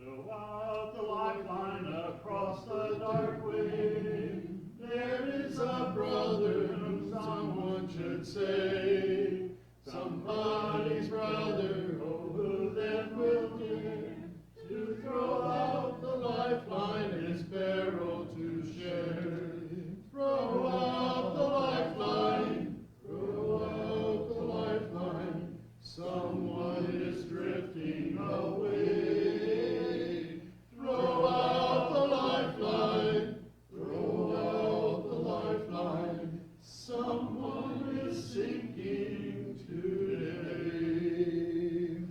Throughout the lifeline across the dark way, there is a brother whom someone should save. Somebody's brother, oh, who then will dare to throw out the lifeline, his peril to share? Throw out the lifeline, throw out the lifeline. Someone is drifting away. Throw out the lifeline, throw out the lifeline. Someone is sinking today.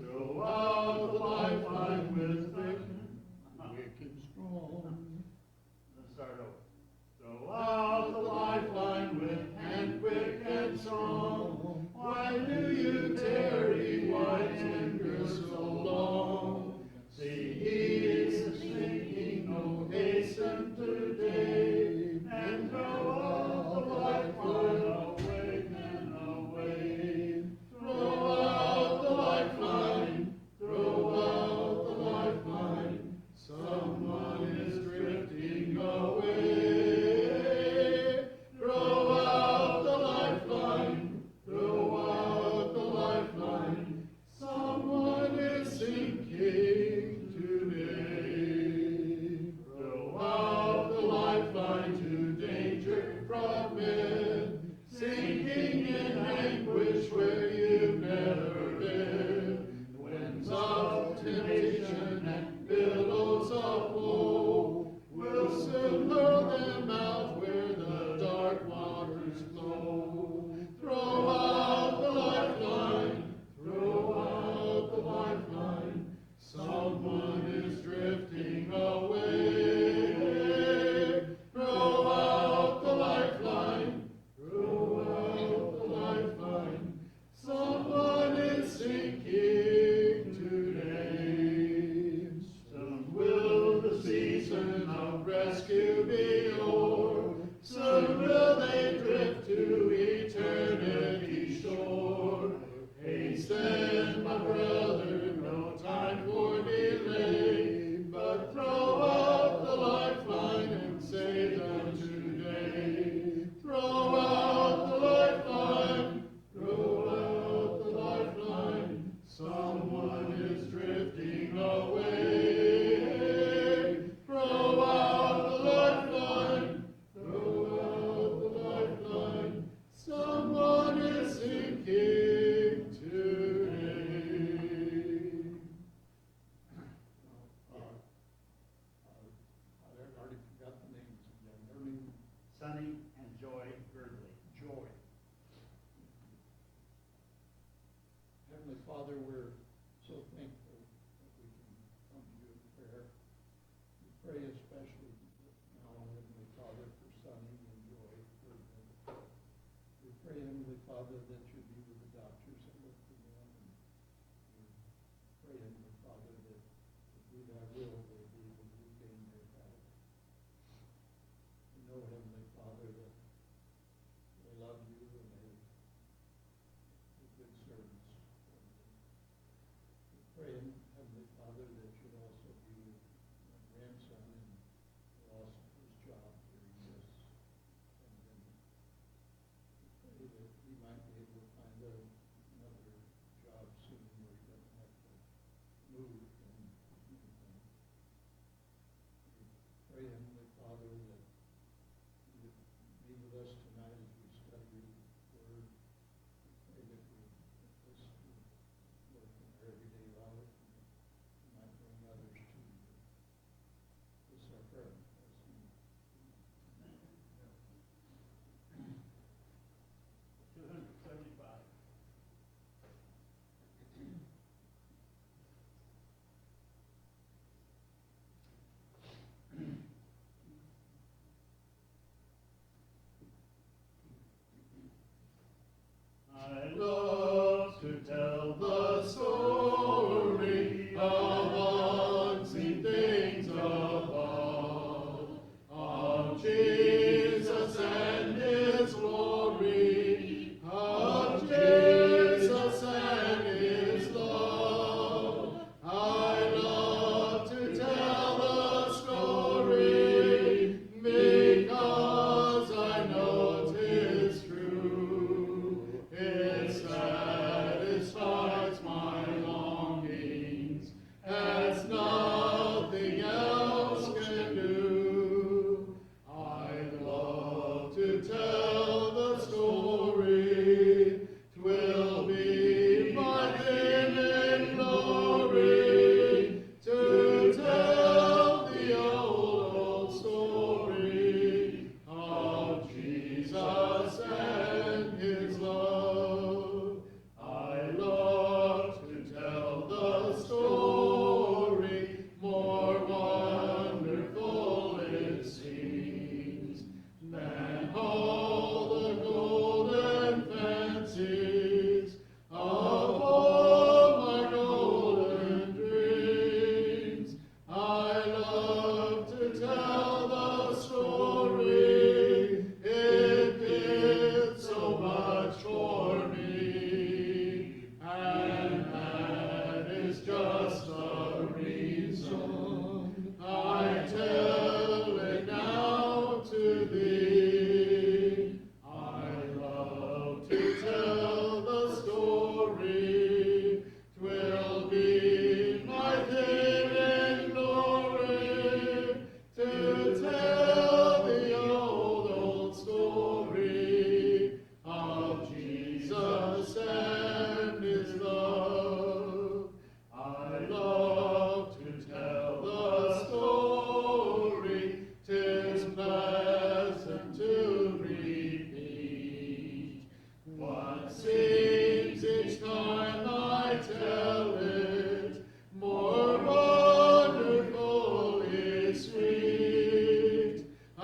Throw out the lifeline with quick and strong. Let's start over. Throw out the lifeline with hand quick and strong. Why do you tarry? Why linger so long? See, he is sinking. Oh, hasten today and throw out the lifeline. Awake and awake. Throw out the lifeline. Throw out the lifeline. Someone is drifting away. Throw out the lifeline. Throw out the lifeline. Someone is sinking today. Throw out the lifeline to danger from men, sinking in anguish where you've never been. Winds of temptation and billows of woe will soon hurl them out where the dark waters flow. Throw out the lifeline, throw out the lifeline. Someone is drifting away. Throw out the lifeline, throw out the lifeline. Someone is sinking today. Soon will the season of rescue be o'er. Soon will they drift to eternity shore. Hasten, my brother, no time for delay, but throw out the lifeline and save them today. Throw out the lifeline, throw out the lifeline. Someone is drifting away. Throw out the lifeline, throw out the lifeline. Someone is sinking today. I already forgot the names again. Their name, Sonny and Joy Girdley. Joy. Heavenly Father, we're so thankful that we can come to you in prayer. We pray especially now, Heavenly Father, for Sonny and Joy Girdley. We pray, Heavenly Father, that you be with the doctors and with the men. And we pray, Heavenly Father, that if we thy will, they be able to regain their health. We know, Heavenly Father, that they love you and they're good servants. We pray, Heavenly Father, that you'd also be with my grandson and lost his job here in this pandemic. We pray that he might be able to find another job soon where he doesn't have to move and anything. just the reason I tell it now to thee. I love to tell the story. 'Twill be my theme in glory to tell the old story of Jesus and his love. I love to tell the story. 'Tis pleasant to repeat what seems each time I tell it more wonderfully sweet. I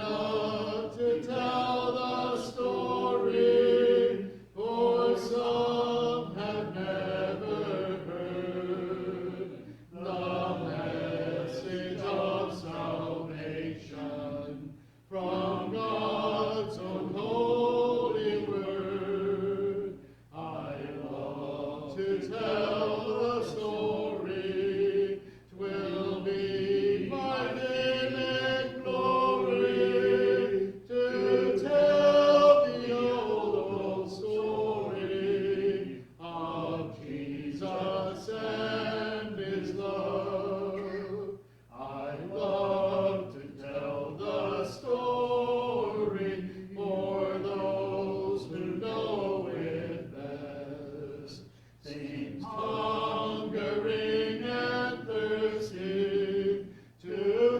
love to tell the story, for some have never heard the message of salvation from God's own holy word. I love to tell the story. 'Twill be my name and glory to tell the old story of Jesus and his love. I love to tell the story for those who know it best. Seems hungering and thirsty to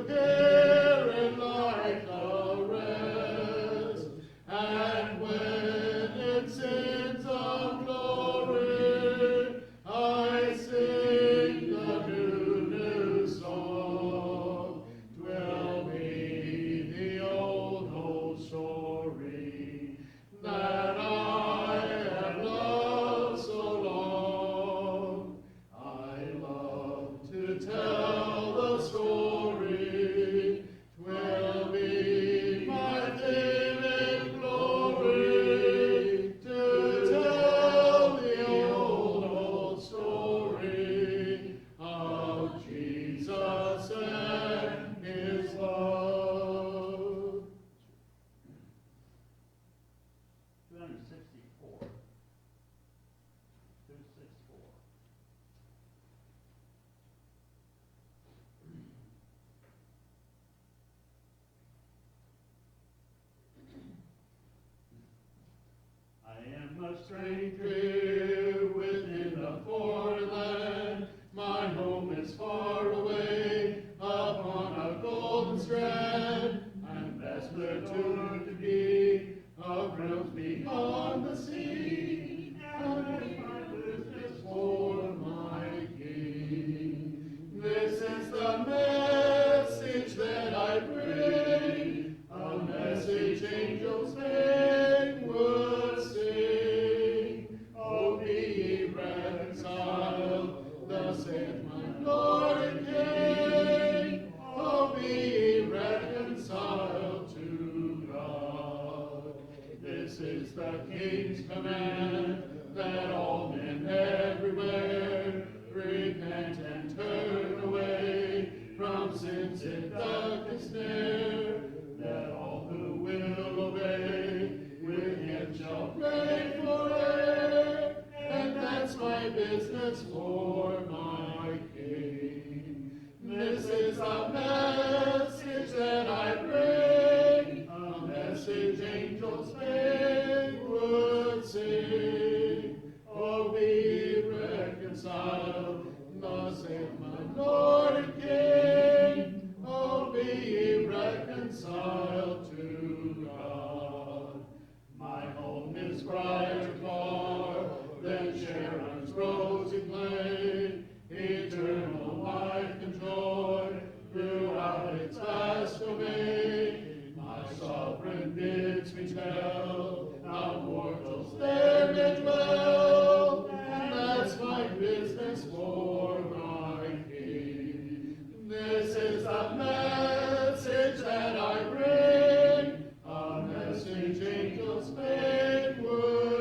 hear it like the rest. And when it sings of glory, I sing the new song. 'Twill be the old story that I have loved so long. I love to tell the story. 'Twill be my theme in glory to tell the old story of Jesus and his love. 264. 264. I am a stranger within a foreign land. My home is far away upon a golden strand. I'm best returned to be of realms beyond the sea. And my business for my King. This is the message that I bring, a message angels fain would sing. Oh, be ye reconciled, thus saith my Lord and King. Oh, be ye reconciled to God. This is the King's command, that all men everywhere repent and turn away from sins in darkness near, that all who will obey with him shall reign forever. And that's my business for my King. This is a message that I bring, a message angels fain would sing. Oh, be reconciled, thus saith my Lord and King. Oh, be reconciled to God. My home is brighter far than Sharon's rosy plain. Eternal life and joy throughout its vast domain. My sovereign bids me tell how mortals there may dwell, and that's my business for my King. This is the message that I bring, a message angels fain would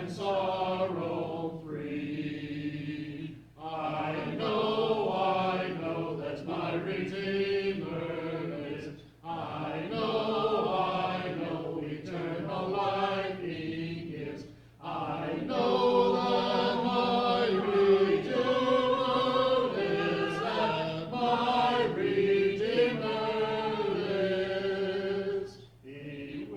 and sorrow free. I know that my Redeemer lives. I know eternal life he gives. I know that my Redeemer lives, that my Redeemer lives. He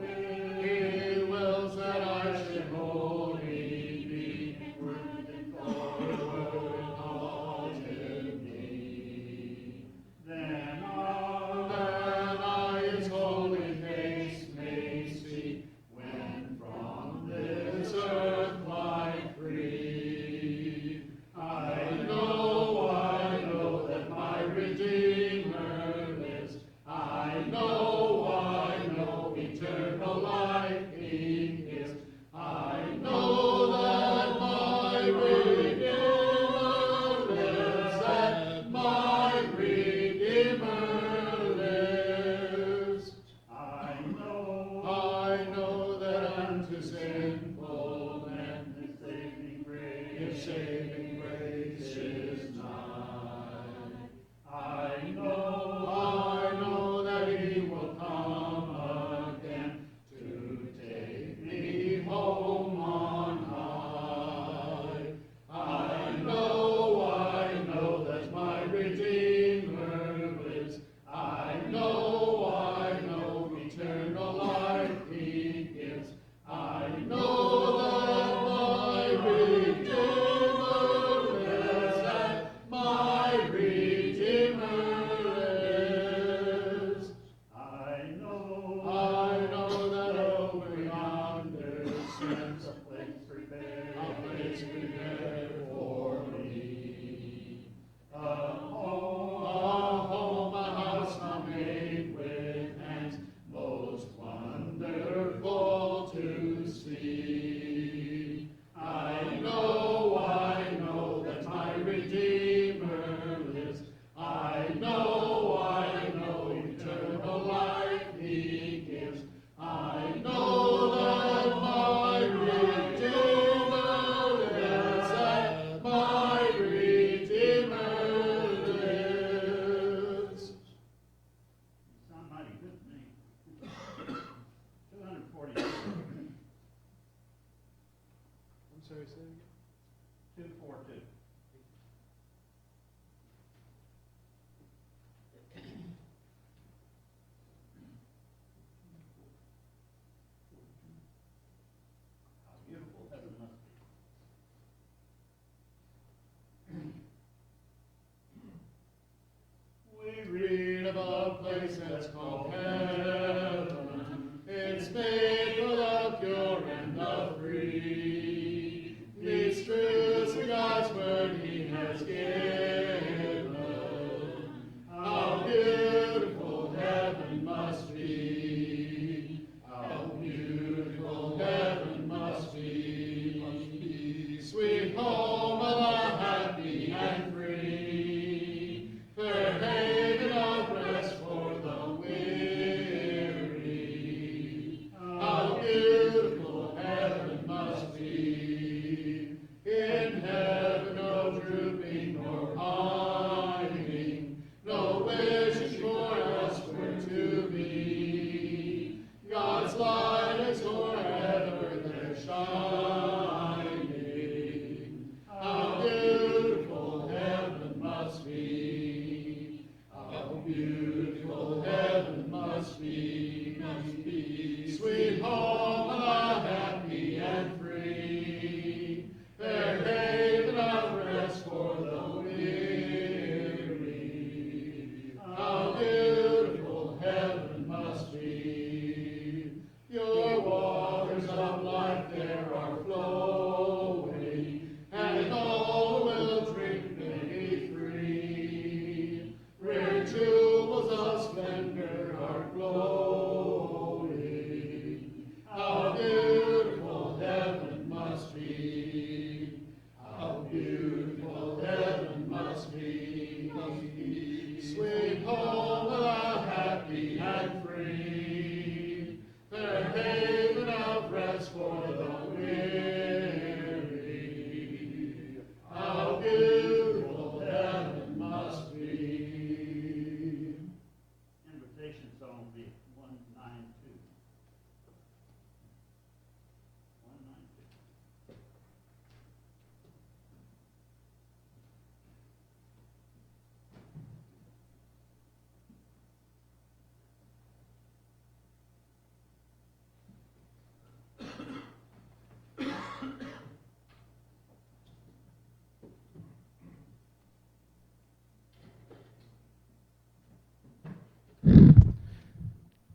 wills that I should wholly be working forward all to me. Then I his holy face may see, when from this earth life free. I know that my Redeemer lives. I know eternal life he gives. I know that my Redeemer lives, that my Redeemer lives. I know that unto sinful men his saving grace is nigh. I know that he will come again to take me home on high. I know that my Redeemer lives. I know eternal life he gives. I know that my Redeemer lives, that my Redeemer lives. I know that over yonder stands a place prepared for me. A home, a house not made with hands, most wonderful to see. I know that my Redeemer lives. I know eternal life he gives. I know that my Redeemer lives, that my Redeemer lives. You sound mighty good to me. 240. I'm sorry, say it again. 242. How beautiful heaven must be. We read of a place that's called heaven. It's made for the pure and the free. These truths are God's word.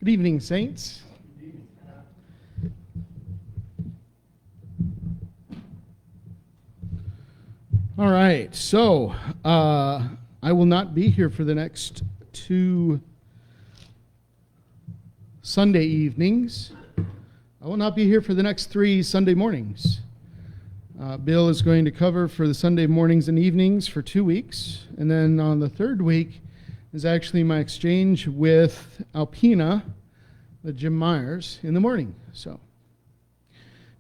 Good evening, saints. All right, so I will not be here for the next 2 Sunday evenings. I will not be here for the next 3 Sunday mornings. Bill is going to cover for the Sunday mornings and evenings for 2 weeks, and then on the third week is actually my exchange with Alpina, the Jim Myers, in the morning. So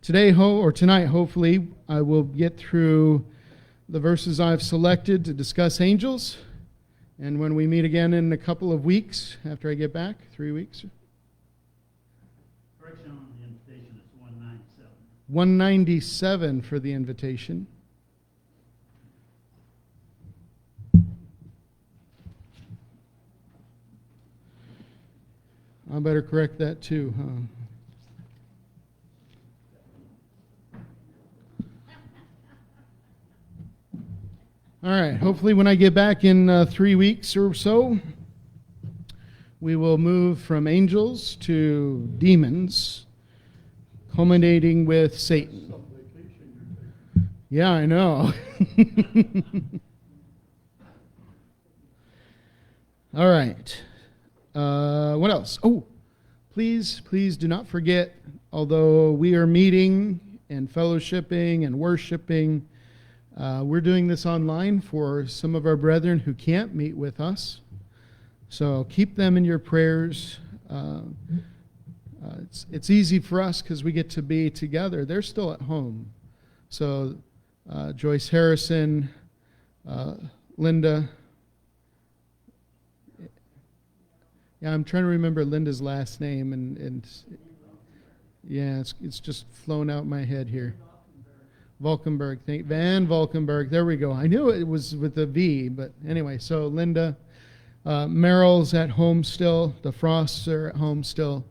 tonight, hopefully, I will get through the verses I've selected to discuss angels. And when we meet again in a couple of weeks, after I get back, 3 weeks. Correction on the invitation is 197. 197 for the invitation. I better correct that too, huh? All right, hopefully when I get back in 3 weeks or so, we will move from angels to demons, culminating with Satan. Yeah, I know. All right. What else? Oh, please do not forget, although we are meeting and fellowshipping and worshiping, we're doing this online for some of our brethren who can't meet with us. So keep them in your prayers. It's easy for us because we get to be together. They're still at home. So Joyce Harrison, Linda. Yeah, I'm trying to remember Linda's last name, and yeah, it's just flown out my head here. Valkenburg, Van Valkenburg. There we go. I knew it was with a V, but anyway. So Linda, Merrill's at home still. The Frosts are at home still.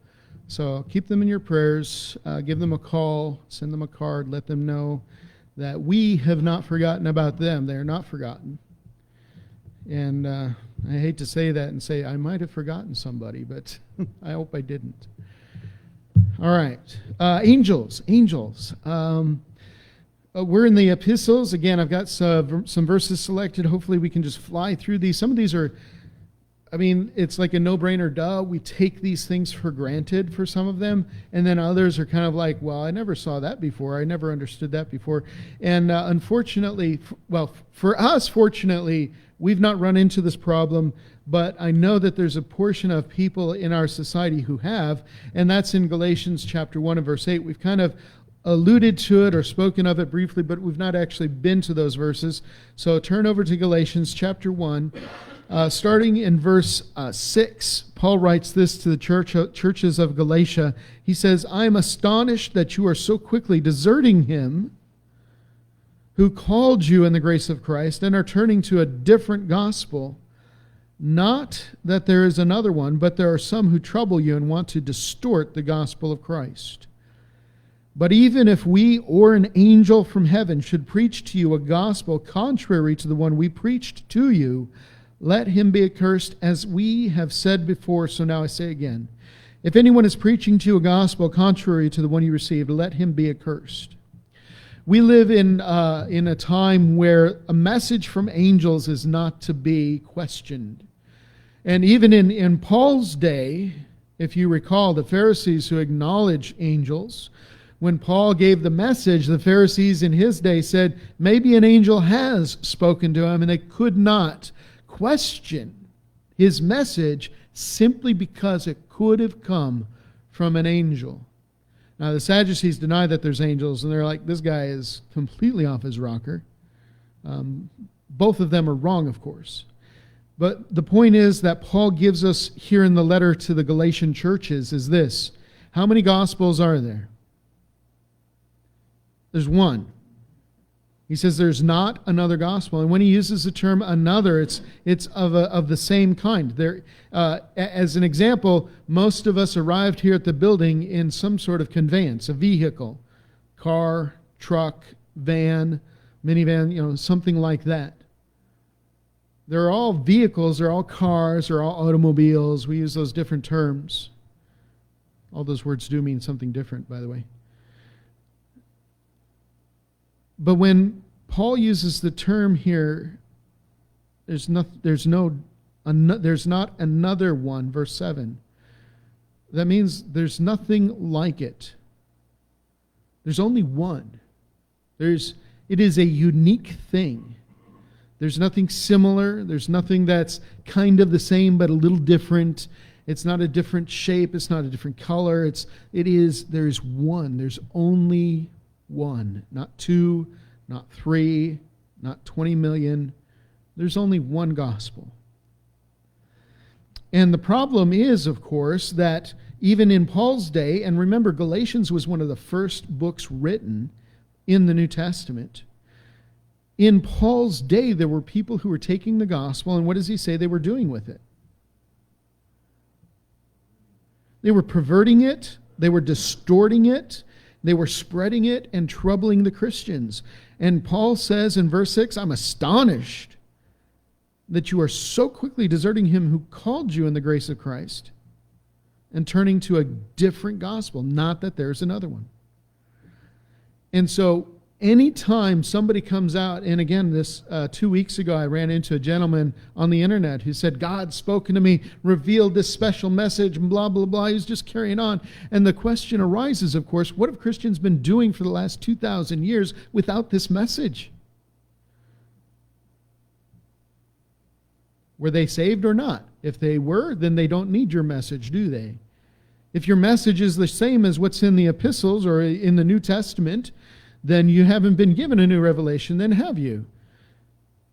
So keep them in your prayers. Give them a call. Send them a card. Let them know that we have not forgotten about them. They are not forgotten. And I hate to say that and say I might have forgotten somebody, but I hope I didn't. All right. Angels. We're in the epistles. Again, I've got some verses selected. Hopefully we can just fly through these. Some of these are, it's like a no-brainer, duh. We take these things for granted for some of them. And then others are kind of like, well, I never saw that before. I never understood that before. And unfortunately, for us, fortunately, we've not run into this problem. But I know that there's a portion of people in our society who have. And that's in Galatians chapter 1 and verse 8. We've kind of alluded to it or spoken of it briefly, but we've not actually been to those verses. So turn over to Galatians chapter 1. Starting in verse 6, Paul writes this to the churches of Galatia. He says, I am astonished that you are so quickly deserting him who called you in the grace of Christ and are turning to a different gospel. Not that there is another one, but there are some who trouble you and want to distort the gospel of Christ. But even if we or an angel from heaven should preach to you a gospel contrary to the one we preached to you, let him be accursed, as we have said before, so now I say again. If anyone is preaching to you a gospel contrary to the one you received, let him be accursed. We live in a time where a message from angels is not to be questioned. And even in Paul's day, if you recall, the Pharisees who acknowledge angels, when Paul gave the message, the Pharisees in his day said, maybe an angel has spoken to him, and they could not question his message simply because it could have come from an angel. Now, the Sadducees deny that there's angels, and they're like, this guy is completely off his rocker. Both of them are wrong, of course. But the point is that Paul gives us here in the letter to the Galatian churches is this. How many gospels are there? There's one. He says there's not another gospel. And when he uses the term another, it's of the same kind. There, as an example, most of us arrived here at the building in some sort of conveyance, a vehicle, car, truck, van, minivan, something like that. They're all vehicles, they're all cars, they're all automobiles. We use those different terms. All those words do mean something different, by the way. But when Paul uses the term here, there's not another one, verse 7. That means there's nothing like it. There's only one. It is a unique thing. There's nothing similar. There's nothing that's kind of the same but a little different. It's not a different shape. It's not a different color. There's one. There's only one. Not two, not three, not 20 million. There's only one gospel. And the problem is, of course, that even in Paul's day, and remember, Galatians was one of the first books written in the New Testament. In Paul's day, there were people who were taking the gospel, and what does he say they were doing with it? They were perverting it, they were distorting it, they were spreading it and troubling the Christians. And Paul says in verse 6, I'm astonished that you are so quickly deserting him who called you in the grace of Christ and turning to a different gospel, not that there's another one. And so anytime somebody comes out, and again, this 2 weeks ago, I ran into a gentleman on the internet who said, God's spoken to me, revealed this special message, and blah, blah, blah. He was just carrying on. And the question arises, of course, what have Christians been doing for the last 2,000 years without this message? Were they saved or not? If they were, then they don't need your message, do they? If your message is the same as what's in the epistles or in the New Testament, then you haven't been given a new revelation, then have you?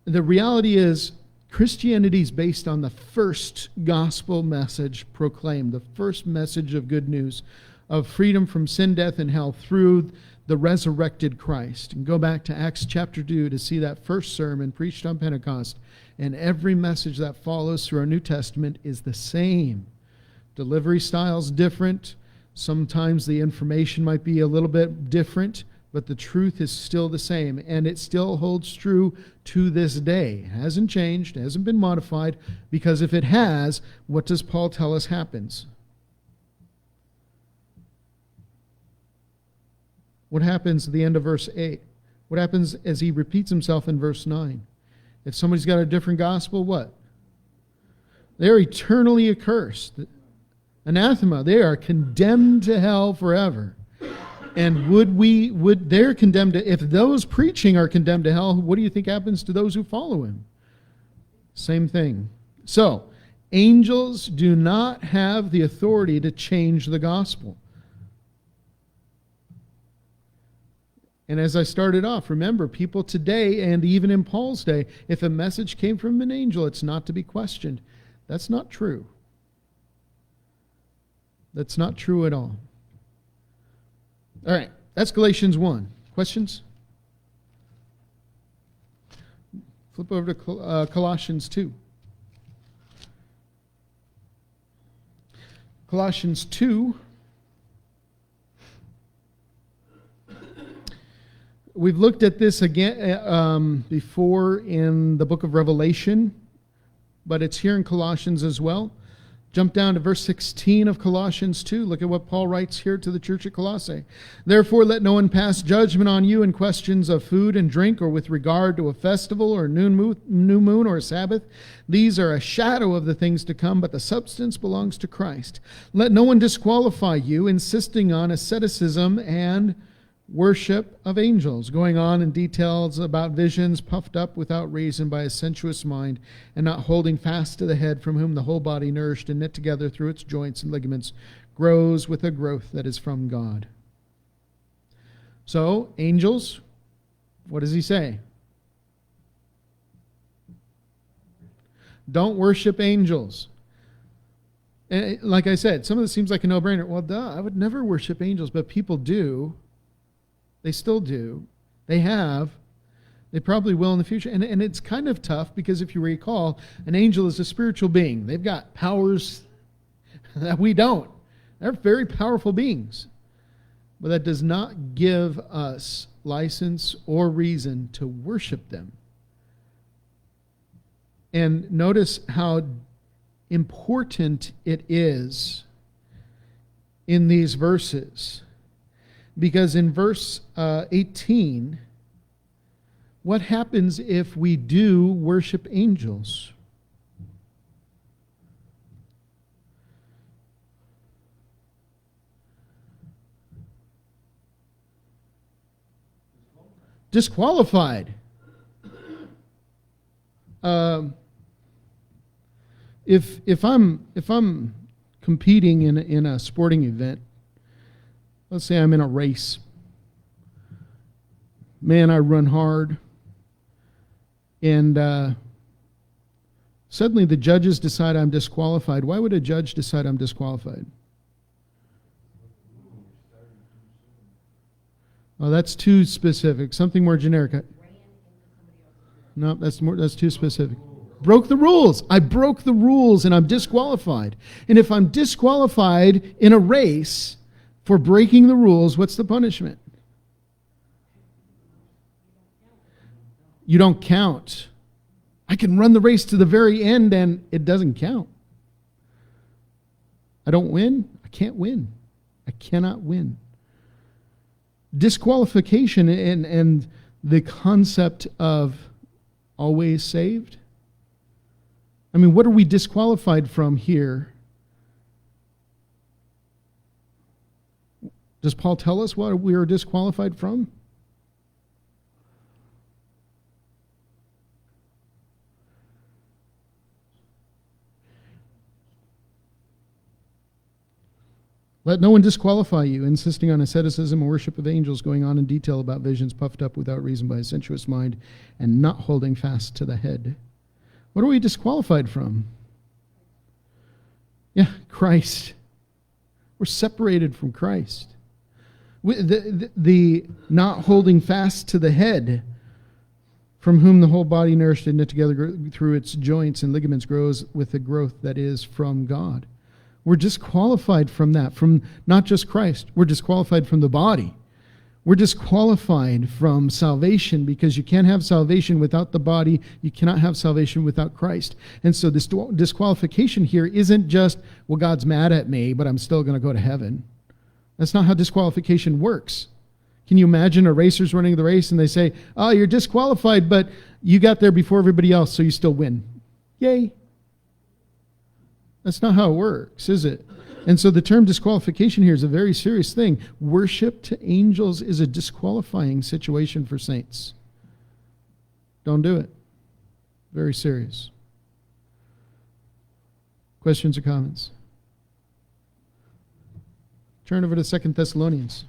The reality is, Christianity is based on the first gospel message proclaimed, the first message of good news, of freedom from sin, death, and hell through the resurrected Christ. And go back to Acts chapter 2 to see that first sermon preached on Pentecost. And every message that follows through our New Testament is the same. Delivery style's different. Sometimes the information might be a little bit different, but the truth is still the same, and it still holds true to this day. It hasn't changed, it hasn't been modified, because if it has, what does Paul tell us happens? What happens at the end of verse 8? What happens as he repeats himself in verse 9? If somebody's got a different gospel, what? They're eternally accursed. Anathema, they are condemned to hell forever. And they're condemned to, if those preaching are condemned to hell, what do you think happens to those who follow him? Same thing. So, angels do not have the authority to change the gospel. And as I started off, remember, people today, and even in Paul's day, if a message came from an angel, it's not to be questioned. That's not true. That's not true at all. All right, that's Galatians 1. Questions? Flip over to Colossians 2. Colossians 2. We've looked at this again before in the book of Revelation, but it's here in Colossians as well. Jump down to verse 16 of Colossians 2. Look at what Paul writes here to the church at Colossae. Therefore, let no one pass judgment on you in questions of food and drink, or with regard to a festival, or new moon, or a Sabbath. These are a shadow of the things to come, but the substance belongs to Christ. Let no one disqualify you, insisting on asceticism and worship of angels, going on in details about visions, puffed up without reason by a sensuous mind, and not holding fast to the head, from whom the whole body, nourished and knit together through its joints and ligaments, grows with a growth that is from God. So, angels, what does he say? Don't worship angels. And like I said, some of this seems like a no-brainer. Well, I would never worship angels, but people do. They still do. They have. They probably will in the future. And it's kind of tough because if you recall, an angel is a spiritual being. They've got powers that we don't. They're very powerful beings. But that does not give us license or reason to worship them. And notice how important it is in these verses. Because in verse 18, what happens if we do worship angels? Disqualified. If I'm competing in a sporting event, let's say I'm in a race. Man, I run hard. And suddenly the judges decide I'm disqualified. Why would a judge decide I'm disqualified? Oh, that's too specific. Something more generic. No, that's too specific. Broke the rules. I broke the rules and I'm disqualified. And if I'm disqualified in a race for breaking the rules, what's the punishment? You don't count. I can run the race to the very end and it doesn't count. I don't win. I can't win. I cannot win. Disqualification and the concept of always saved. I mean, what are we disqualified from here? Does Paul tell us what we are disqualified from? Let no one disqualify you, insisting on asceticism and worship of angels, going on in detail about visions, puffed up without reason by a sensuous mind, and not holding fast to the head. What are we disqualified from? Yeah, Christ. We're separated from Christ. The not holding fast to the head, from whom the whole body, nourished and knit together through its joints and ligaments, grows with the growth that is from God. We're disqualified from that, from not just Christ. We're disqualified from the body. We're disqualified from salvation because you can't have salvation without the body. You cannot have salvation without Christ. And so this disqualification here isn't just, well, God's mad at me, but I'm still going to go to heaven. That's not how disqualification works. Can you imagine a racer's running the race and they say, oh, you're disqualified, but you got there before everybody else, so you still win. Yay. That's not how it works, is it? And so the term disqualification here is a very serious thing. Worship to angels is a disqualifying situation for saints. Don't do it. Very serious. Questions or comments? Turn over to 2 Thessalonians.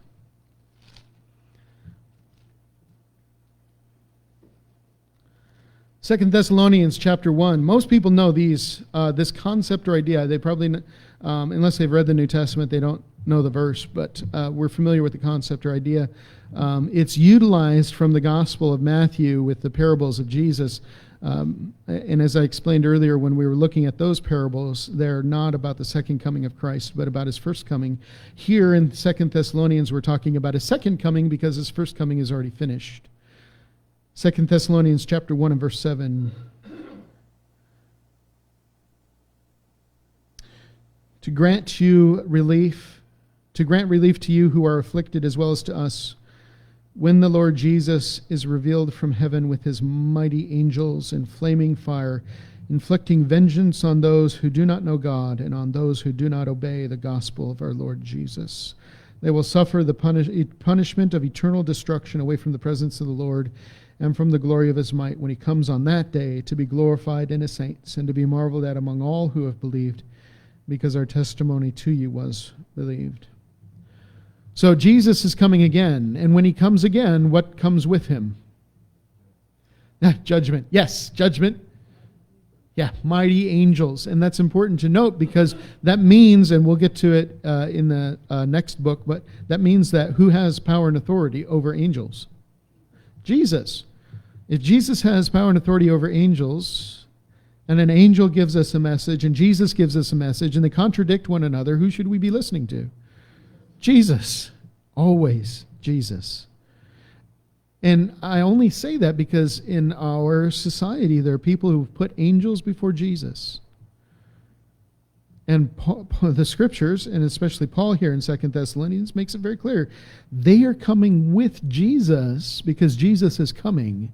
2 Thessalonians chapter 1. Most people know this concept or idea. They probably, unless they've read the New Testament, they don't know the verse, but we're familiar with the concept or idea. It's utilized from the Gospel of Matthew with the parables of Jesus. And as I explained earlier, when we were looking at those parables, they're not about the second coming of Christ, but about his first coming. Here in 2 Thessalonians, we're talking about his second coming because his first coming is already finished. 2 Thessalonians chapter 1 and verse 7. To grant relief to you who are afflicted as well as to us, when the Lord Jesus is revealed from heaven with his mighty angels in flaming fire, inflicting vengeance on those who do not know God and on those who do not obey the gospel of our Lord Jesus. They will suffer the punishment of eternal destruction away from the presence of the Lord and from the glory of his might when he comes on that day to be glorified in his saints and to be marveled at among all who have believed, because our testimony to you was believed. So Jesus is coming again, and when he comes again, what comes with him? Judgment. Yes, judgment. Yeah, mighty angels. And that's important to note because that means, and we'll get to it in the next book, but that means that who has power and authority over angels? Jesus. If Jesus has power and authority over angels, and an angel gives us a message, and Jesus gives us a message, and they contradict one another, who should we be listening to? Jesus. Always Jesus. And I only say that because in our society, there are people who put angels before Jesus. And the scriptures, and especially Paul here in 2 Thessalonians, makes it very clear. They are coming with Jesus because Jesus is coming.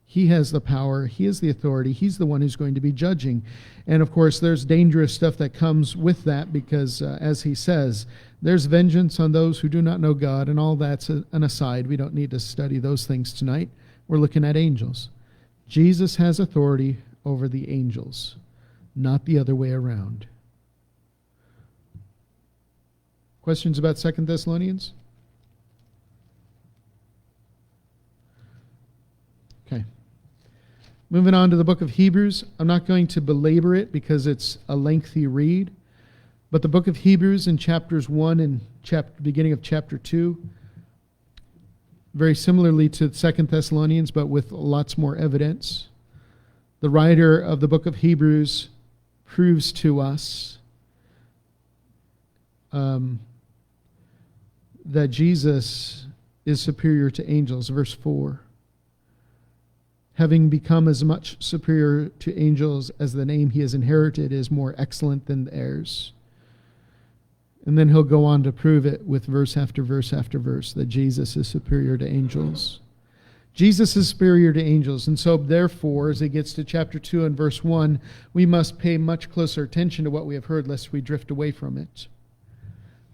He has the power. He has the authority. He's the one who's going to be judging. And of course, there's dangerous stuff that comes with that because, as he says, there's vengeance on those who do not know God, and all that's an aside. We don't need to study those things tonight. We're looking at angels. Jesus has authority over the angels, not the other way around. Questions about 2 Thessalonians? Okay. Moving on to the book of Hebrews. I'm not going to belabor it because it's a lengthy read. But the book of Hebrews in chapters 1 and beginning of chapter 2, very similarly to 2 Thessalonians, but with lots more evidence. The writer of the book of Hebrews proves to us that Jesus is superior to angels. Verse 4. Having become as much superior to angels as the name he has inherited is more excellent than theirs. And then he'll go on to prove it with verse after verse after verse that Jesus is superior to angels. Jesus is superior to angels, and so therefore, as it gets to chapter 2 and verse 1, we must pay much closer attention to what we have heard, lest we drift away from it.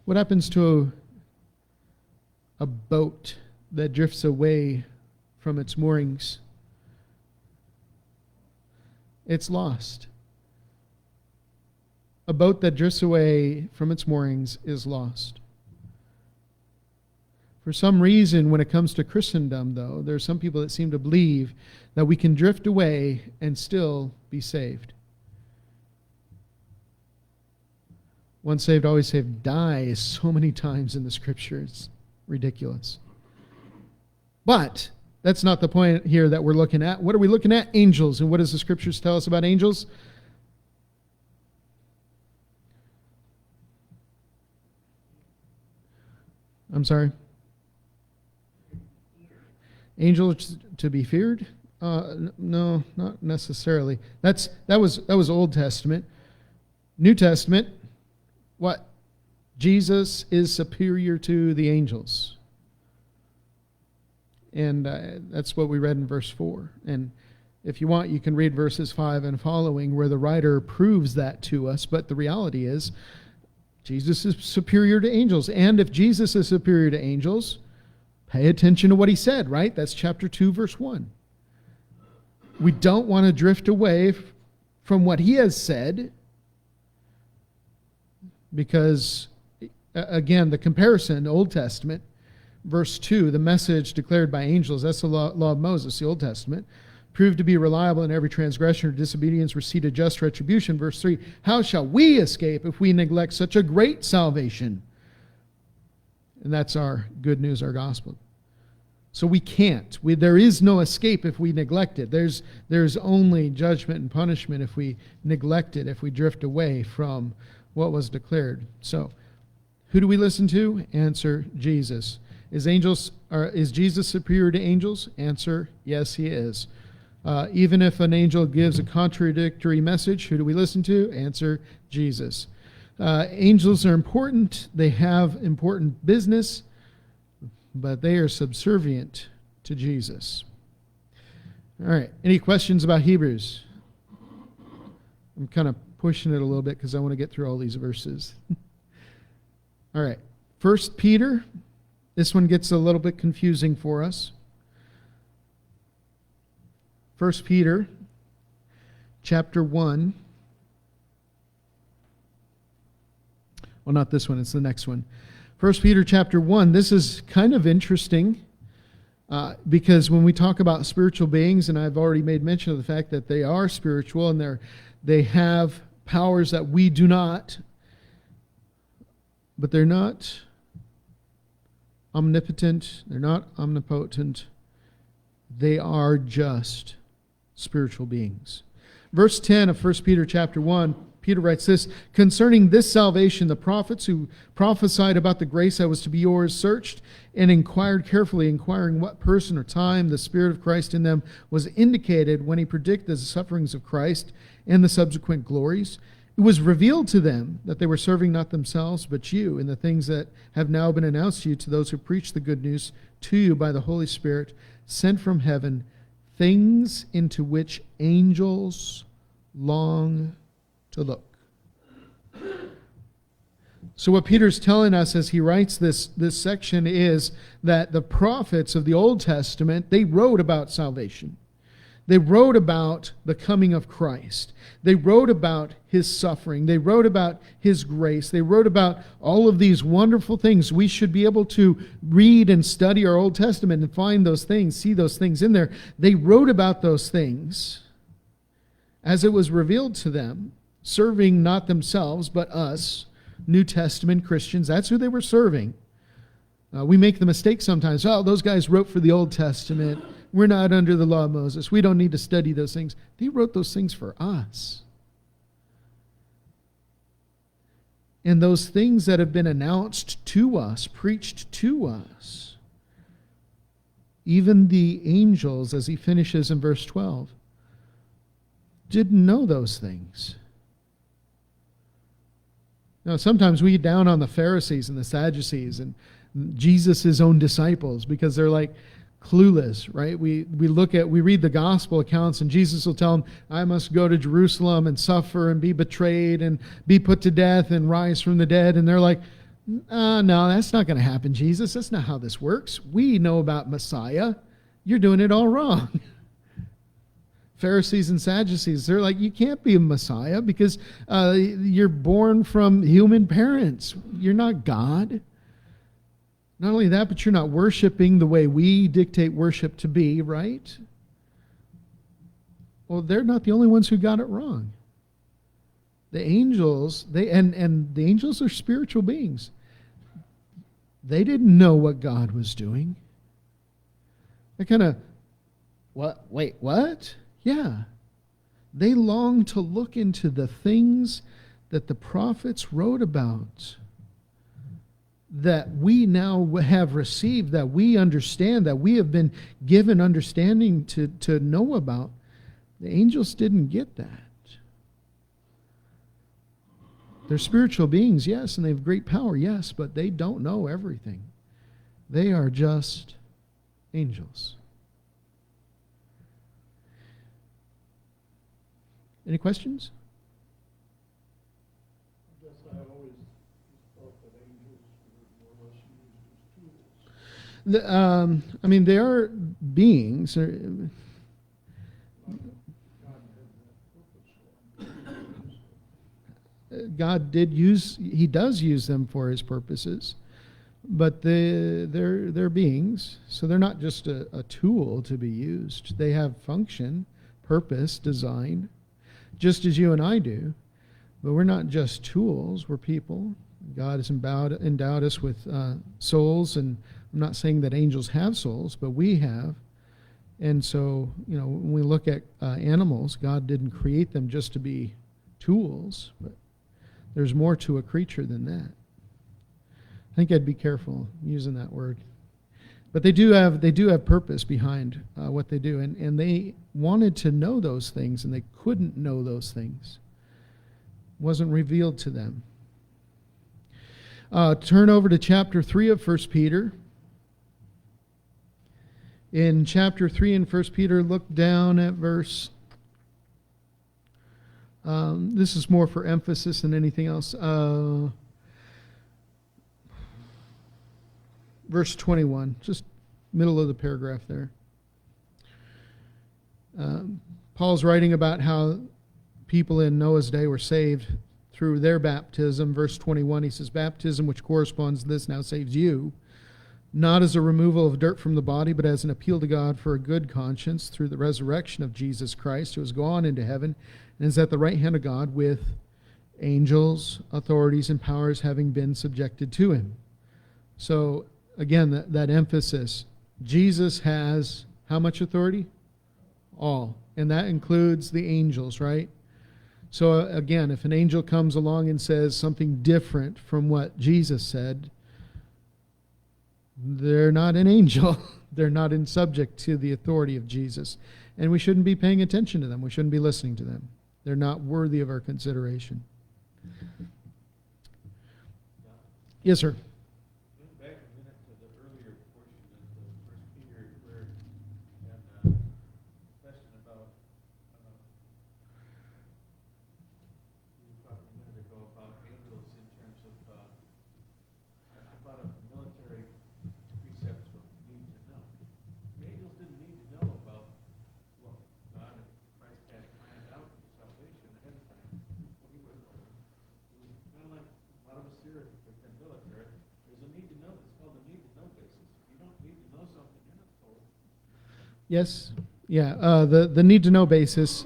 What happens to a boat that drifts away from its moorings? It's lost. A boat that drifts away from its moorings is lost. For some reason, when it comes to Christendom, though, there are some people that seem to believe that we can drift away and still be saved. Once saved, always saved dies so many times in the Scripture. It's ridiculous. But that's not the point here that we're looking at. What are we looking at? Angels. And what does the Scriptures tell us about angels? I'm sorry? Angels to be feared? No, not necessarily. That was Old Testament. New Testament, what? Jesus is superior to the angels. And that's what we read in verse 4. And if you want, you can read verses 5 and following where the writer proves that to us. But the reality is, Jesus is superior to angels. And if Jesus is superior to angels, pay attention to what he said, right? That's chapter 2, verse 1. We don't want to drift away from what he has said because, again, the comparison, the Old Testament, verse 2, the message declared by angels, that's the law of Moses, the Old Testament, proved to be reliable in every transgression or disobedience, received just retribution. Verse 3, how shall we escape if we neglect such a great salvation? And that's our good news, our gospel. So we can't. There is no escape if we neglect it. There's only judgment and punishment if we neglect it, if we drift away from what was declared. So, who do we listen to? Answer, Jesus. Is Jesus superior to angels? Answer, yes, he is. Even if an angel gives a contradictory message, who do we listen to? Answer, Jesus. Angels are important. They have important business, but they are subservient to Jesus. All right. Any questions about Hebrews? I'm kind of pushing it a little bit because I want to get through all these verses. All right. 1 Peter. This one gets a little bit confusing for us. 1 Peter chapter 1. Well, not this one. It's the next one. 1 Peter chapter 1, this is kind of interesting because when we talk about spiritual beings, and I've already made mention of the fact that they are spiritual and they have powers that we do not, but they're not omnipotent, they're not omnipotent, they are just spiritual beings. Verse 10 of 1 Peter chapter 1, Peter writes this, concerning this salvation, the prophets who prophesied about the grace that was to be yours searched and inquired carefully, inquiring what person or time the Spirit of Christ in them was indicated when he predicted the sufferings of Christ and the subsequent glories. It was revealed to them that they were serving not themselves, but you, in the things that have now been announced to you, to those who preach the good news to you by the Holy Spirit, sent from heaven, things into which angels long to look. So what Peter's telling us as he writes this section is that the prophets of the Old Testament, they wrote about salvation. They wrote about the coming of Christ. They wrote about his suffering. They wrote about his grace. They wrote about all of these wonderful things. We should be able to read and study our Old Testament and find those things, see those things in there. They wrote about those things as it was revealed to them, serving not themselves, but us, New Testament Christians. That's who they were serving. We make the mistake sometimes. Oh, those guys wrote for the Old Testament. We're not under the law of Moses. We don't need to study those things. They wrote those things for us. And those things that have been announced to us, preached to us, even the angels, as he finishes in verse 12, didn't know those things. Now, sometimes we get down on the Pharisees and the Sadducees and Jesus' own disciples because they're like clueless, right? We read the gospel accounts and Jesus will tell them, I must go to Jerusalem and suffer and be betrayed and be put to death and rise from the dead. And they're like, no, that's not going to happen, Jesus. That's not how this works. We know about Messiah. You're doing it all wrong. Pharisees and Sadducees, they're like, you can't be a Messiah because you're born from human parents. You're not God. Not only that, but you're not worshiping the way we dictate worship to be, right? Well, they're not the only ones who got it wrong. The angels, and the angels are spiritual beings. They didn't know what God was doing. They kind of, what? Wait, what? Yeah. They longed to look into the things that the prophets wrote about, that we now have received, that we understand, that we have been given understanding to know about. The angels didn't get that. They're spiritual beings, yes, and they have great power, yes, but they don't know everything. They are just angels. Any questions? I guess I always thought that angels were more or less used as tools. They are beings. God had that purpose. God he does use them for his purposes, but they're beings, so they're not just a tool to be used. They have function, purpose, design, just as you and I do, but we're not just tools, we're people. God has endowed us with souls, and I'm not saying that angels have souls, but we have. And so, when we look at animals, God didn't create them just to be tools, but there's more to a creature than that. I think I'd be careful using that word. But they do have purpose behind what they do, and they wanted to know those things, and they couldn't know those things. It wasn't revealed to them. Turn over to chapter 3 of 1 Peter. In chapter 3 in 1 Peter, look down at verse... this is more for emphasis than anything else. Verse 21, just middle of the paragraph there. Paul's writing about how people in Noah's day were saved through their baptism. Verse 21, he says, baptism which corresponds to this now saves you, not as a removal of dirt from the body, but as an appeal to God for a good conscience through the resurrection of Jesus Christ, who has gone into heaven and is at the right hand of God with angels, authorities, and powers having been subjected to him. So, again, that emphasis. Jesus has how much authority? All. And that includes the angels, right? So, again, if an angel comes along and says something different from what Jesus said, they're not an angel. They're not in subject to the authority of Jesus. And we shouldn't be paying attention to them. We shouldn't be listening to them. They're not worthy of our consideration. Yes, sir. Going back a minute to the earlier portion of the First Peter, where and question about you talked a minute ago about angels in terms of I thought of military precepts of need to know. Angels didn't need to know about what God and Christ had planned out for salvation ahead of time. It was kind of like a lot of us here have been military. There's a need to know. It's called a need to know basis. If you don't need to know something, you're not told. Yes. Yeah. The need to know basis.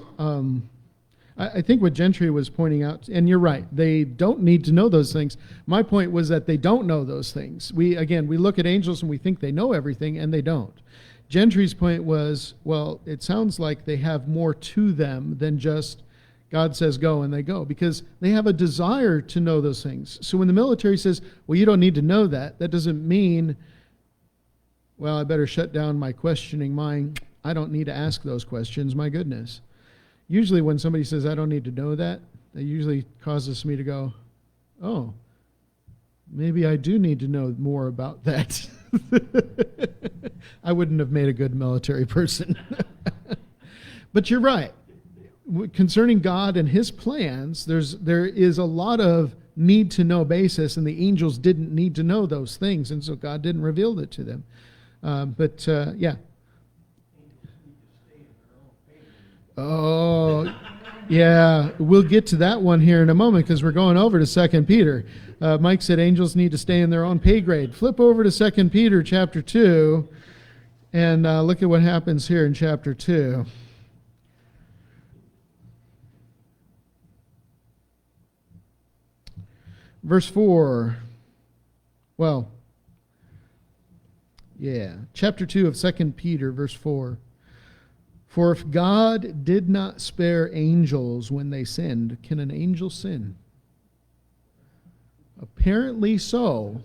I think what Gentry was pointing out, and you're right, they don't need to know those things. My point was that they don't know those things. We look at angels and we think they know everything, and they don't. Gentry's point was, well, it sounds like they have more to them than just God says go and they go, because they have a desire to know those things. So when the military says, well, you don't need to know that, that doesn't mean, well, I better shut down my questioning mind. I don't need to ask those questions, my goodness. Usually when somebody says, I don't need to know that, that usually causes me to go, oh, maybe I do need to know more about that. I wouldn't have made a good military person. But you're right. Concerning God and his plans, there is a lot of need to know basis, and the angels didn't need to know those things, and so God didn't reveal it to them. Yeah. Oh, yeah. We'll get to that one here in a moment because we're going over to 2 Peter. Mike said angels need to stay in their own pay grade. Flip over to 2 Peter chapter 2 and look at what happens here in chapter 2. Verse 4. Well, yeah. Chapter 2 of 2 Peter, verse 4. For if God did not spare angels when they sinned, can an angel sin? Apparently so.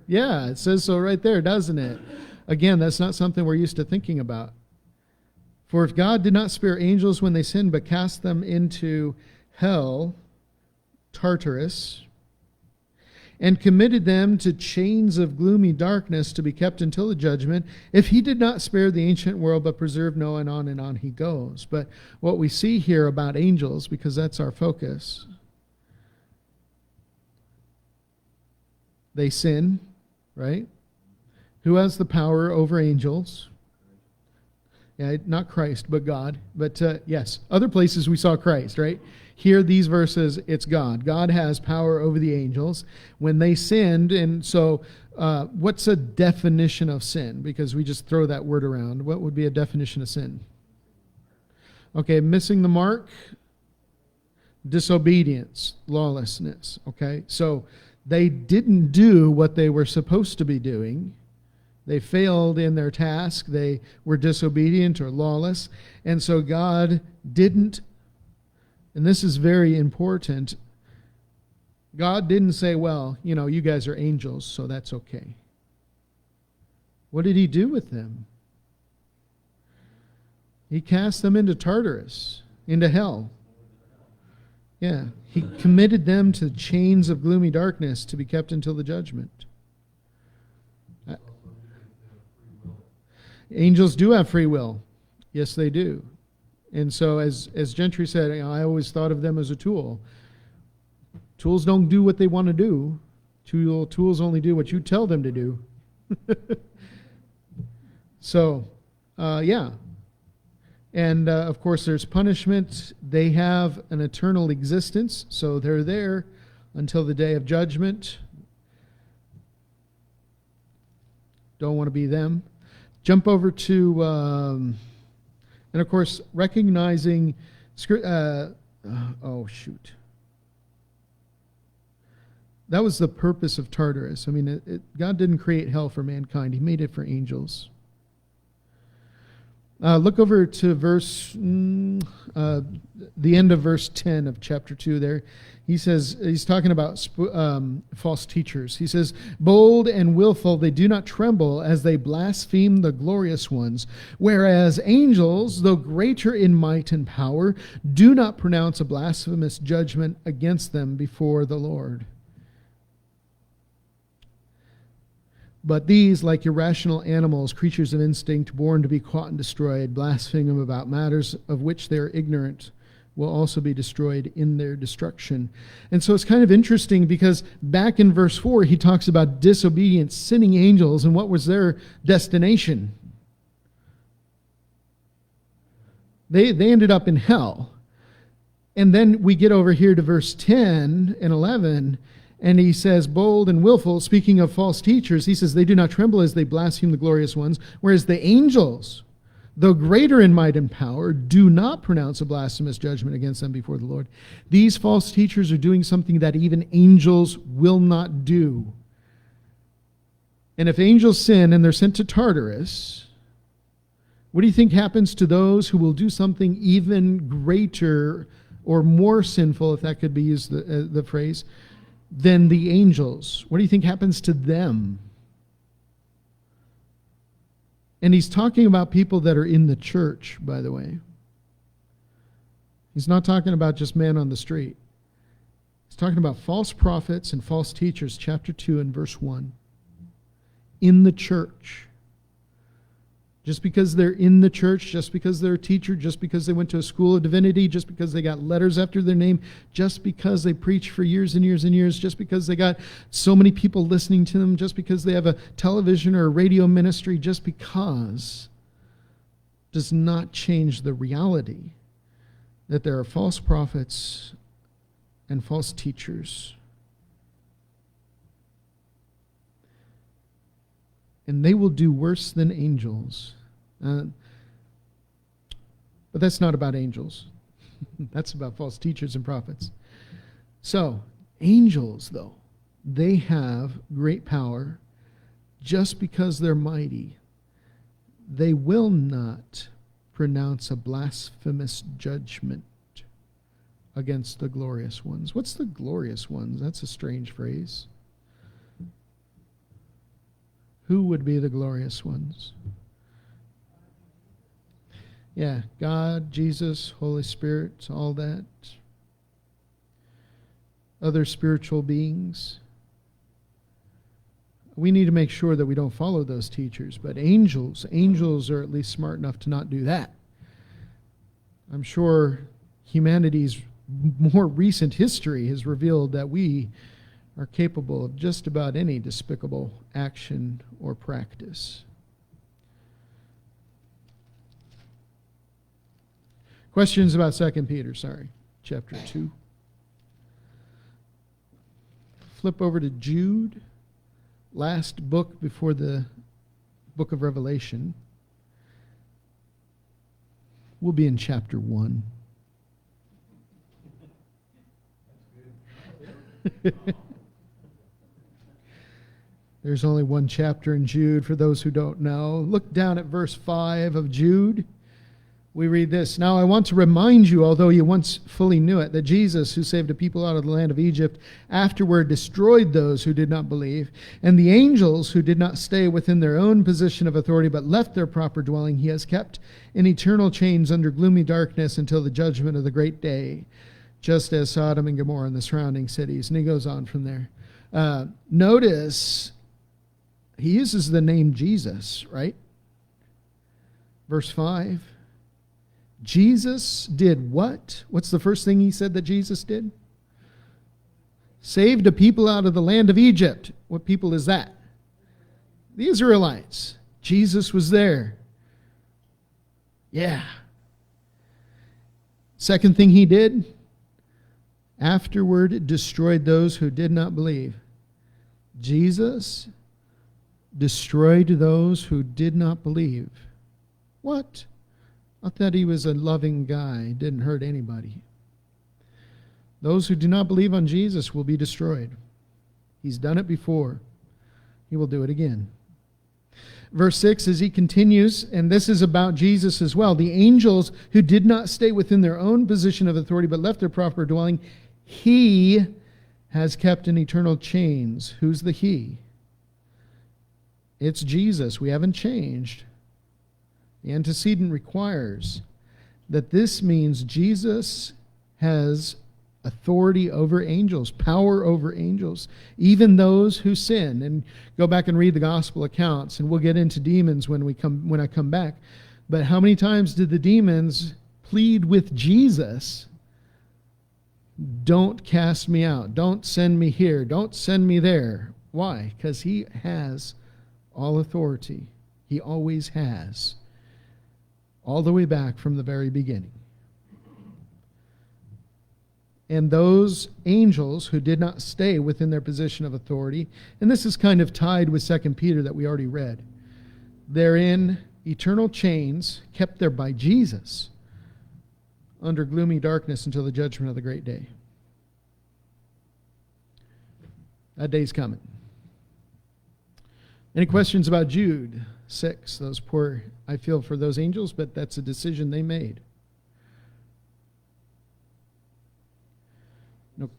Yeah, it says so right there, doesn't it? Again, that's not something we're used to thinking about. For if God did not spare angels when they sinned, but cast them into hell, Tartarus, and committed them to chains of gloomy darkness to be kept until the judgment, if he did not spare the ancient world, but preserved Noah, and on he goes. But what we see here about angels, because that's our focus, they sin, right? Who has the power over angels? Yeah, not Christ, but God. But yes, other places we saw Christ, right? Here, these verses, it's God. God has power over the angels when they sinned. And so what's a definition of sin? Because we just throw that word around. What would be a definition of sin? Okay, missing the mark, disobedience, lawlessness. Okay, so they didn't do what they were supposed to be doing. They failed in their task. They were disobedient or lawless. And so God didn't, and this is very important, God didn't say, well, you guys are angels, so that's okay. What did he do with them? He cast them into Tartarus, into hell. Yeah, he committed them to chains of gloomy darkness to be kept until the judgment. Angels do have free will. Yes, they do. And so as Gentry said, I always thought of them as a tool. Tools don't do what they want to do. Tools only do what you tell them to do. So, yeah. And, of course, there's punishment. They have an eternal existence, so they're there until the day of judgment. Don't want to be them. Jump over to, and of course, recognizing, oh shoot. That was the purpose of Tartarus. I mean, God didn't create hell for mankind. He made it for angels. Look over to the end of verse 10 of chapter 2 there. He says, he's talking about false teachers. He says, bold and willful, they do not tremble as they blaspheme the glorious ones, whereas angels, though greater in might and power, do not pronounce a blasphemous judgment against them before the Lord. But these, like irrational animals, creatures of instinct, born to be caught and destroyed, blaspheme about matters of which they are ignorant, will also be destroyed in their destruction. And so it's kind of interesting because back in verse 4, he talks about disobedient, sinning angels, and what was their destination? They ended up in hell. And then we get over here to verse 10 and 11, and he says, bold and willful, speaking of false teachers, he says, they do not tremble as they blaspheme the glorious ones, whereas the angels, though greater in might and power, do not pronounce a blasphemous judgment against them before the Lord. These false teachers are doing something that even angels will not do. And if angels sin and they're sent to Tartarus, what do you think happens to those who will do something even greater or more sinful, if that could be used the phrase, than the angels? What do you think happens to them? And he's talking about people that are in the church, by the way. He's not talking about just men on the street. He's talking about false prophets and false teachers, chapter 2 and verse 1. In the church. Just because they're in the church, just because they're a teacher, just because they went to a school of divinity, just because they got letters after their name, just because they preach for years and years and years, just because they got so many people listening to them, just because they have a television or a radio ministry, just because does not change the reality that there are false prophets and false teachers. And they will do worse than angels. But that's not about angels. That's about false teachers and prophets. So, angels, though, they have great power. Just because they're mighty, they will not pronounce a blasphemous judgment against the glorious ones. What's the glorious ones? That's a strange phrase. Who would be the glorious ones? Yeah, God, Jesus, Holy Spirit, all that. Other spiritual beings. We need to make sure that we don't follow those teachers. But angels are at least smart enough to not do that. I'm sure humanity's more recent history has revealed that we are capable of just about any despicable action or practice. Questions about 2 Peter, chapter 2. Flip over to Jude, last book before the book of Revelation. We'll be in chapter 1. There's only one chapter in Jude for those who don't know. Look down at verse 5 of Jude. We read this. Now I want to remind you, although you once fully knew it, that Jesus, who saved a people out of the land of Egypt, afterward destroyed those who did not believe, and the angels who did not stay within their own position of authority but left their proper dwelling, he has kept in eternal chains under gloomy darkness until the judgment of the great day, just as Sodom and Gomorrah and the surrounding cities. And he goes on from there. Notice he uses the name Jesus, right? Verse 5. Jesus did what? What's the first thing he said that Jesus did? Saved a people out of the land of Egypt. What people is that? The Israelites. Jesus was there. Yeah. Second thing he did, afterward destroyed those who did not believe. Jesus destroyed those who did not believe. What? I thought he was a loving guy, didn't hurt anybody. Those who do not believe on Jesus will be destroyed. He's done it before. He will do it again. Verse 6, as he continues, and this is about Jesus as well, the angels who did not stay within their own position of authority but left their proper dwelling, he has kept in eternal chains. Who's the he? It's Jesus. We haven't changed. The antecedent requires that this means Jesus has authority over angels, power over angels, even those who sin. And go back and read the gospel accounts, and we'll get into demons when I come back. But how many times did the demons plead with Jesus? Don't cast me out. Don't send me here. Don't send me there. Why? Because he has all authority. He always has. All the way back from the very beginning. And those angels who did not stay within their position of authority, and this is kind of tied with 2 Peter that we already read, they're in eternal chains, kept there by Jesus, under gloomy darkness until the judgment of the great day. That day's coming. Any questions about Jude 6? Those poor, I feel for those angels, but that's a decision they made. Nope.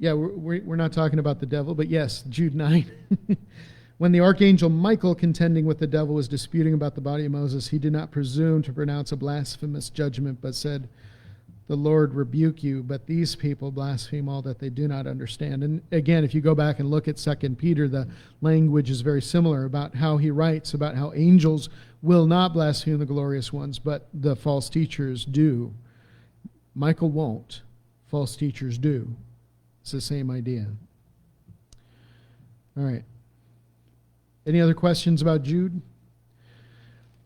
Yeah, we're not talking about the devil, but yes, Jude 9. When the archangel Michael, contending with the devil, was disputing about the body of Moses, he did not presume to pronounce a blasphemous judgment, but said, "The Lord rebuke you," but these people blaspheme all that they do not understand. And again, if you go back and look at 2 Peter, the language is very similar about how he writes about how angels will not blaspheme the glorious ones, but the false teachers do. Michael won't. False teachers do. It's the same idea. All right. Any other questions about Jude?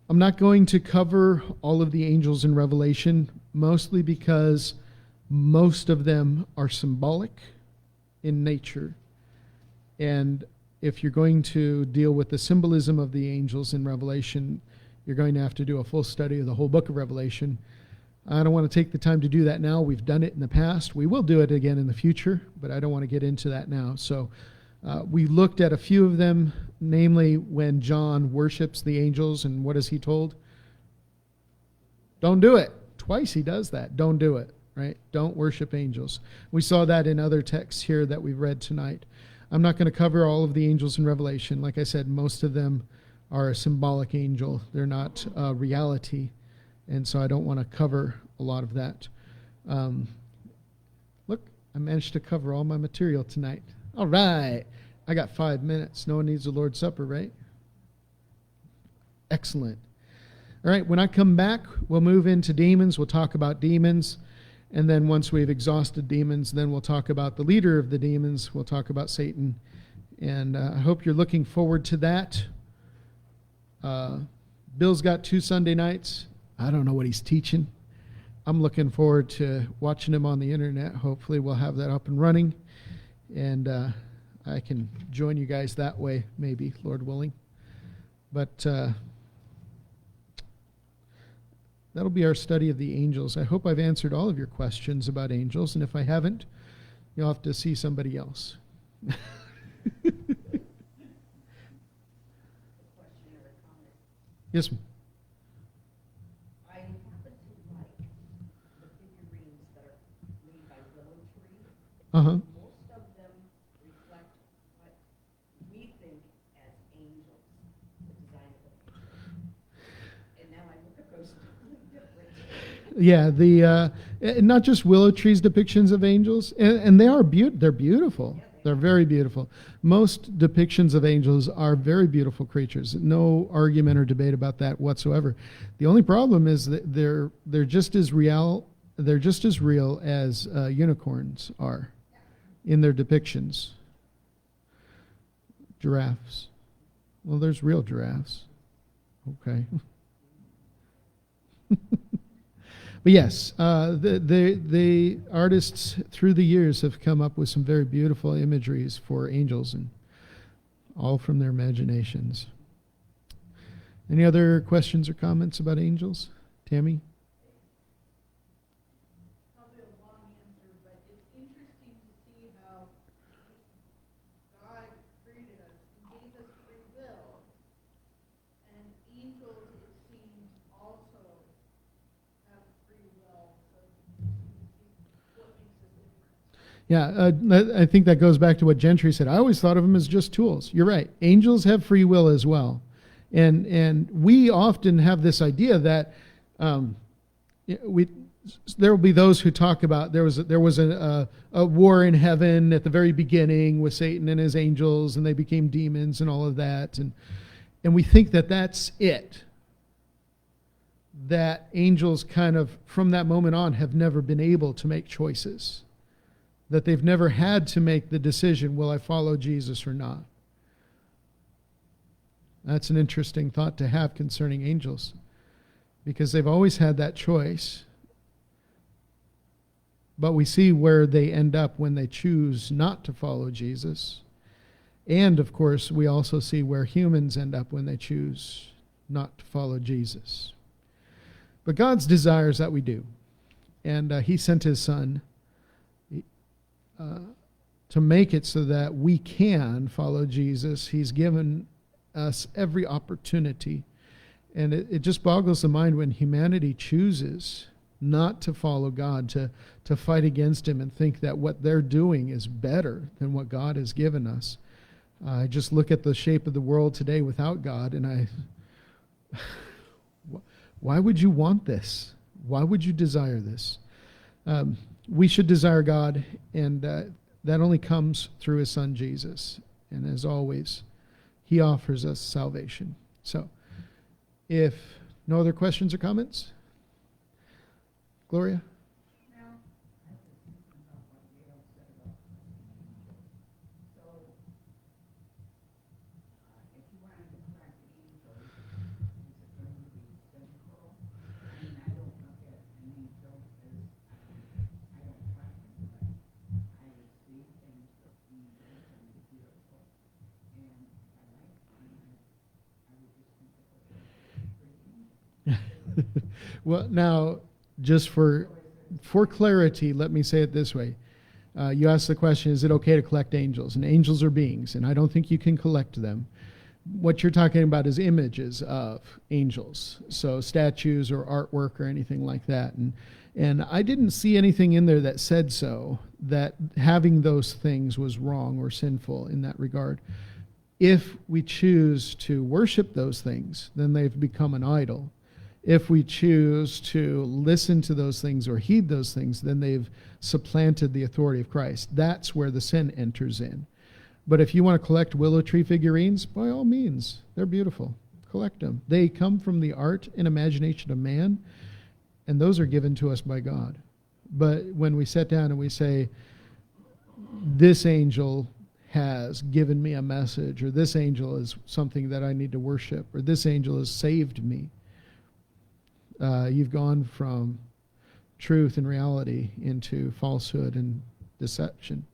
I'm not going to cover all of the angels in Revelation, mostly because most of them are symbolic in nature. And if you're going to deal with the symbolism of the angels in Revelation, you're going to have to do a full study of the whole book of Revelation. I don't want to take the time to do that now. We've done it in the past. We will do it again in the future, but I don't want to get into that now. So we looked at a few of them, namely when John worships the angels, and what is he told? Don't do it. Twice he does that. Don't do it, right? Don't worship angels. We saw that in other texts here that we've read tonight. I'm not going to cover all of the angels in Revelation. Like I said, most of them are a symbolic angel. They're not reality, and so I don't want to cover a lot of that. Look, I managed to cover all my material tonight. All right. I got 5 minutes. No one needs the Lord's Supper, right? Excellent. All right, when I come back, we'll move into demons. We'll talk about demons. And then once we've exhausted demons, then we'll talk about the leader of the demons. We'll talk about Satan. And I hope you're looking forward to that. Bill's got 2 Sunday nights. I don't know what he's teaching. I'm looking forward to watching him on the internet. Hopefully we'll have that up and running. And I can join you guys that way, maybe, Lord willing. But that'll be our study of the angels. I hope I've answered all of your questions about angels, and if I haven't, you'll have to see somebody else. Yes, ma'am. I happen to like the figurines that are made by willow tree. Uh-huh. Most of them reflect what we think as angels, the design of an angel. And now I look at those totally different. Yeah, the not just willow trees depictions of angels, and they're beautiful. Yeah, They're very beautiful. Most depictions of angels are very beautiful creatures. No argument or debate about that whatsoever. The only problem is that they're just as real. They're just as real as unicorns are in their depictions. Giraffes. Well, there's real giraffes. Okay. But yes, the artists through the years have come up with some very beautiful imageries for angels, and all from their imaginations. Any other questions or comments about angels? Tammy? Probably a long answer, but it's interesting to see how Yeah, I think that goes back to what Gentry said. I always thought of them as just tools. You're right. Angels have free will as well. And we often have this idea that there will be those who talk about there was a war in heaven at the very beginning with Satan and his angels, and they became demons and all of that. And we think that that's it. That angels kind of, from that moment on, have never been able to make choices. That they've never had to make the decision, will I follow Jesus or not? That's an interesting thought to have concerning angels, because they've always had that choice. But we see where they end up when they choose not to follow Jesus. And, of course, we also see where humans end up when they choose not to follow Jesus. But God's desire is that we do. And He sent His Son to make it so that we can follow Jesus. He's given us every opportunity. And it just boggles the mind when humanity chooses not to follow God, to fight against Him and think that what they're doing is better than what God has given us. I just look at the shape of the world today without God, and why would you want this? Why would you desire this? We should desire God, and that only comes through His Son Jesus. And as always, He offers us salvation. So, if no other questions or comments, Gloria? Well, now, just for clarity, let me say it this way. You asked the question, is it okay to collect angels? And angels are beings, and I don't think you can collect them. What you're talking about is images of angels, so statues or artwork or anything like that. And I didn't see anything in there that said so, that having those things was wrong or sinful in that regard. If we choose to worship those things, then they've become an idol. If we choose to listen to those things or heed those things, then they've supplanted the authority of Christ. That's where the sin enters in. But if you want to collect willow tree figurines, by all means, they're beautiful. Collect them. They come from the art and imagination of man, and those are given to us by God. But when we sit down and we say, this angel has given me a message, or this angel is something that I need to worship, or this angel has saved me, you've gone from truth and reality into falsehood and deception.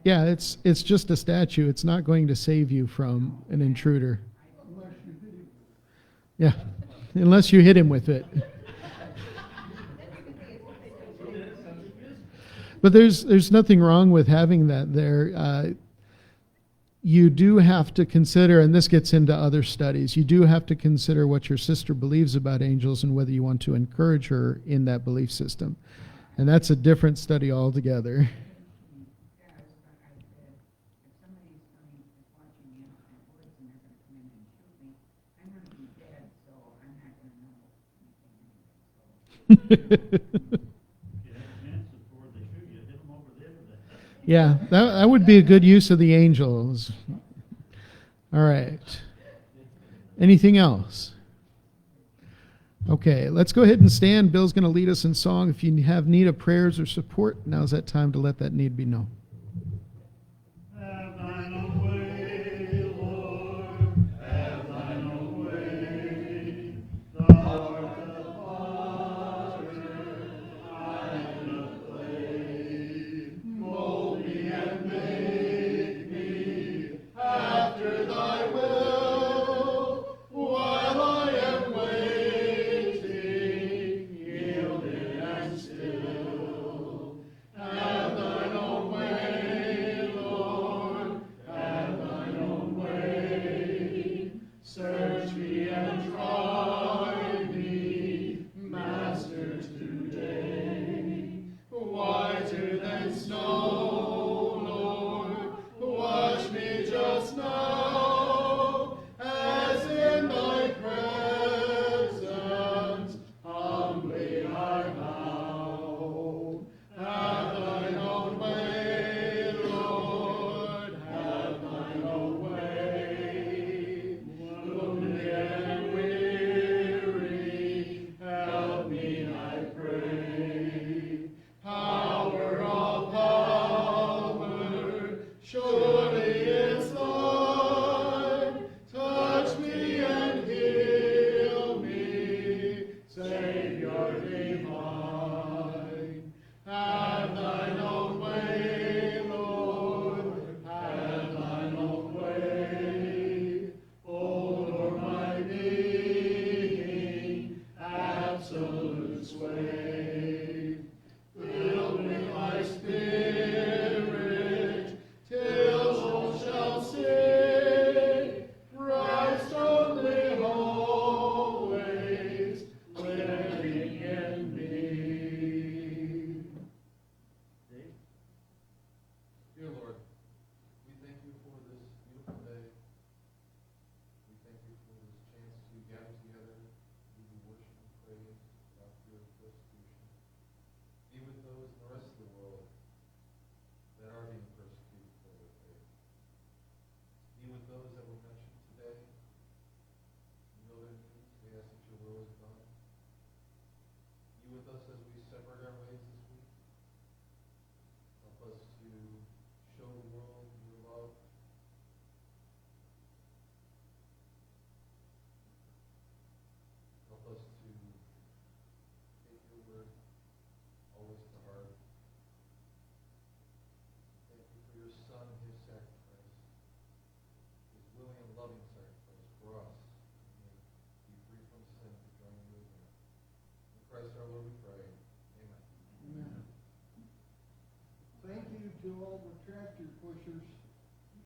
Yeah, it's just a statue. It's not going to save you from an intruder. Yeah, unless you hit him with it. But there's nothing wrong with having that there. You do have to consider, and this gets into other studies, you do have to consider what your sister believes about angels and whether you want to encourage her in that belief system. And that's a different study altogether. Yeah, that would be a good use of the angels. All right. Anything else? Okay, let's go ahead and stand. Bill's going to lead us in song. If you have need of prayers or support, now's that time to let that need be known. Have thine own way, Lord, have thine own way. Thou art the potter, I am the clay. Mold me and make me with us as we separate our ways this week. Help us to show the world your love. Help us to take your word always to heart. Thank you for your Son and his sacrifice, his willing and loving sacrifice for us. May we be free from sin to join you again. In Christ our Lord we pray. Amen. Amen. Thank you to all the tractor pushers